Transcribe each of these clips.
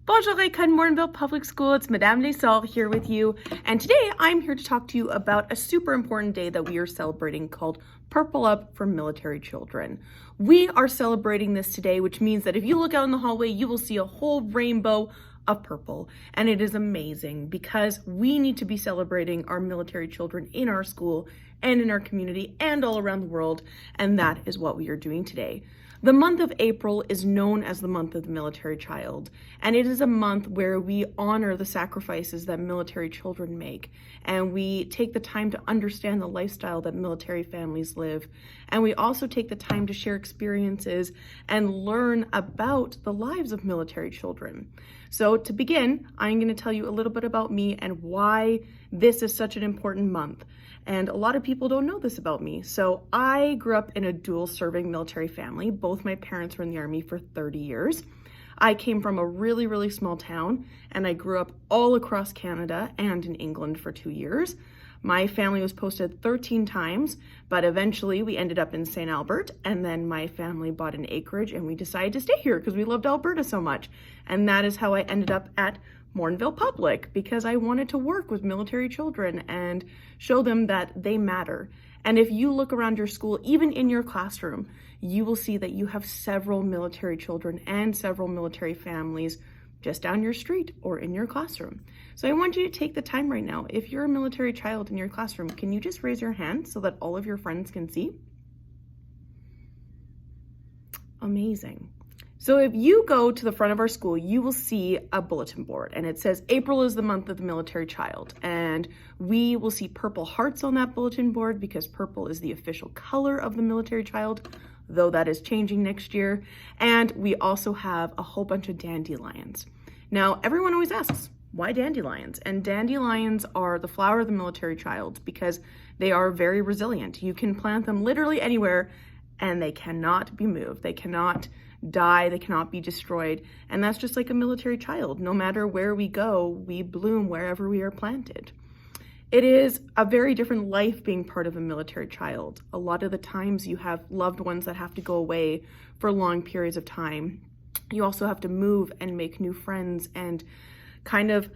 Bonjour, Morinville Public School. It's Madame Lesard here with you. And today I'm here to talk to you about a super important day that we are celebrating called Purple Up for Military Children. We are celebrating this today, which means that if you look out in the hallway, you will see a whole rainbow of purple. And it is amazing because we need to be celebrating our military children in our school and in our community and all around the world. And that is what we are doing today. The month of April is known as the month of the military child, and it is a month where we honor the sacrifices that military children make, and we take the time to understand the lifestyle that military families live, and we also take the time to share experiences and learn about the lives of military children. So to begin, I'm going to tell you a little bit about me and why this is such an important month. And a lot of people don't know this about me. So I grew up in a dual serving military family. Both my parents were in the Army for 30 years. I came from a really, really small town, and I grew up all across Canada and in England for 2 years. My family was posted 13 times, but eventually we ended up in St. Albert, and then my family bought an acreage and we decided to stay here because we loved Alberta so much. And that is how I ended up at Morinville Public, because I wanted to work with military children and show them that they matter. And if you look around your school, even in your classroom, you will see that you have several military children and several military families just down your street or in your classroom. So I want you to take the time right now. If you're a military child in your classroom, can you just raise your hand so that all of your friends can see? Amazing. So if you go to the front of our school, you will see a bulletin board, and it says April is the month of the military child. And we will see purple hearts on that bulletin board because purple is the official color of the military child, though that is changing next year. And we also have a whole bunch of dandelions. Now, everyone always asks, why dandelions? And dandelions are the flower of the military child because they are very resilient. You can plant them literally anywhere and they cannot be moved. They cannot die, they cannot be destroyed. And that's just like a military child. No matter where we go, we bloom wherever we are planted. It is a very different life being part of a military child. A lot of the times you have loved ones that have to go away for long periods of time. You also have to move and make new friends and kind of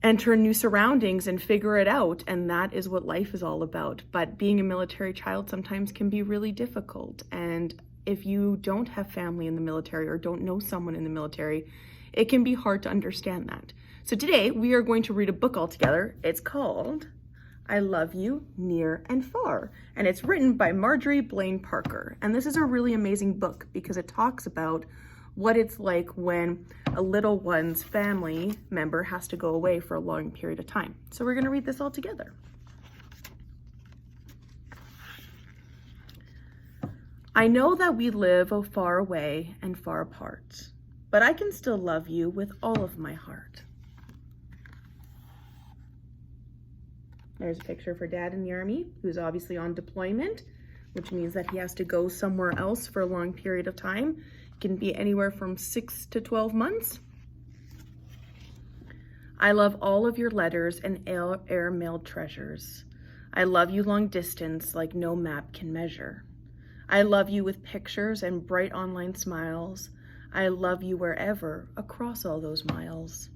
enter new surroundings and figure it out. And that is what life is all about. But being a military child sometimes can be really difficult. And if you don't have family in the military or don't know someone in the military, it can be hard to understand that. So today we are going to read a book all together. It's called I Love You Near and Far, and it's written by Marjorie Blaine Parker. And this is a really amazing book because it talks about what it's like when a little one's family member has to go away for a long period of time. So we're going to read this all together. I know that we live far away and far apart, but I can still love you with all of my heart. There's a picture for Dad in the Army, who's obviously on deployment, which means that he has to go somewhere else for a long period of time. It can be anywhere from 6 to 12 months. I love all of your letters and air-mailed treasures. I love you long distance like no map can measure. I love you with pictures and bright online smiles. I love you wherever, across all those miles.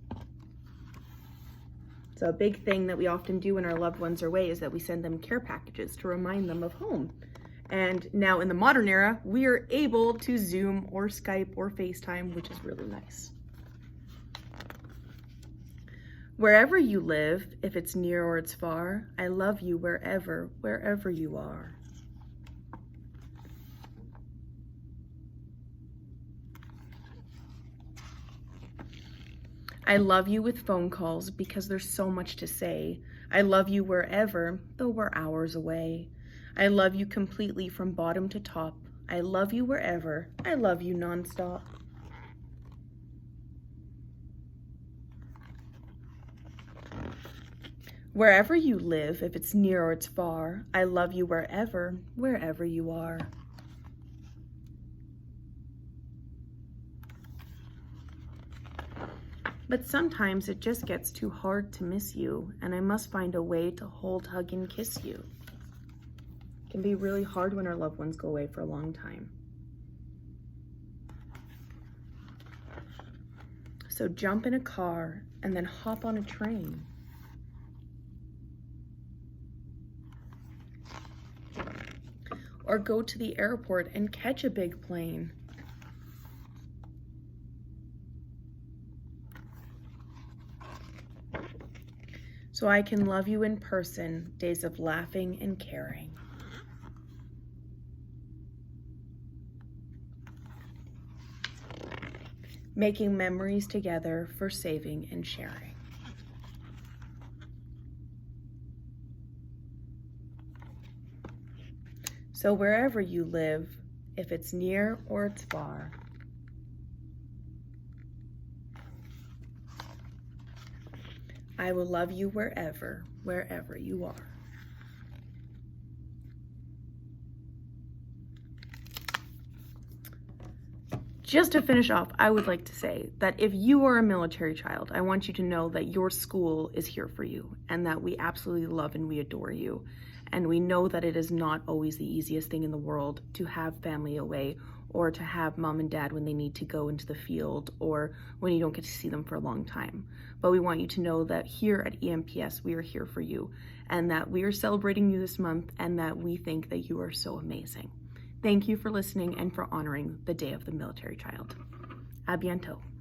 So a big thing that we often do when our loved ones are away is that we send them care packages to remind them of home. And now in the modern era, we are able to Zoom or Skype or FaceTime, which is really nice. Wherever you live, if it's near or it's far, I love you wherever you are. I love you with phone calls because there's so much to say. I love you wherever, though we're hours away. I love you completely from bottom to top. I love you wherever. I love you nonstop. Wherever you live, if it's near or it's far, I love you wherever you are. But sometimes it just gets too hard to miss you, and I must find a way to hold, hug, and kiss you. It can be really hard when our loved ones go away for a long time. So jump in a car and then hop on a train. Or go to the airport and catch a big plane. So I can love you in person, days of laughing and caring. Making memories together for saving and sharing. So wherever you live, if it's near or it's far, I will love you wherever you are. Just to finish off, I would like to say that if you are a military child, I want you to know that your school is here for you and that we absolutely love and we adore you. And we know that it is not always the easiest thing in the world to have family away or to have mom and dad when they need to go into the field or when you don't get to see them for a long time. But we want you to know that here at EMPS, we are here for you and that we are celebrating you this month and that we think that you are so amazing. Thank you for listening and for honoring the Day of the Military Child. A bientôt.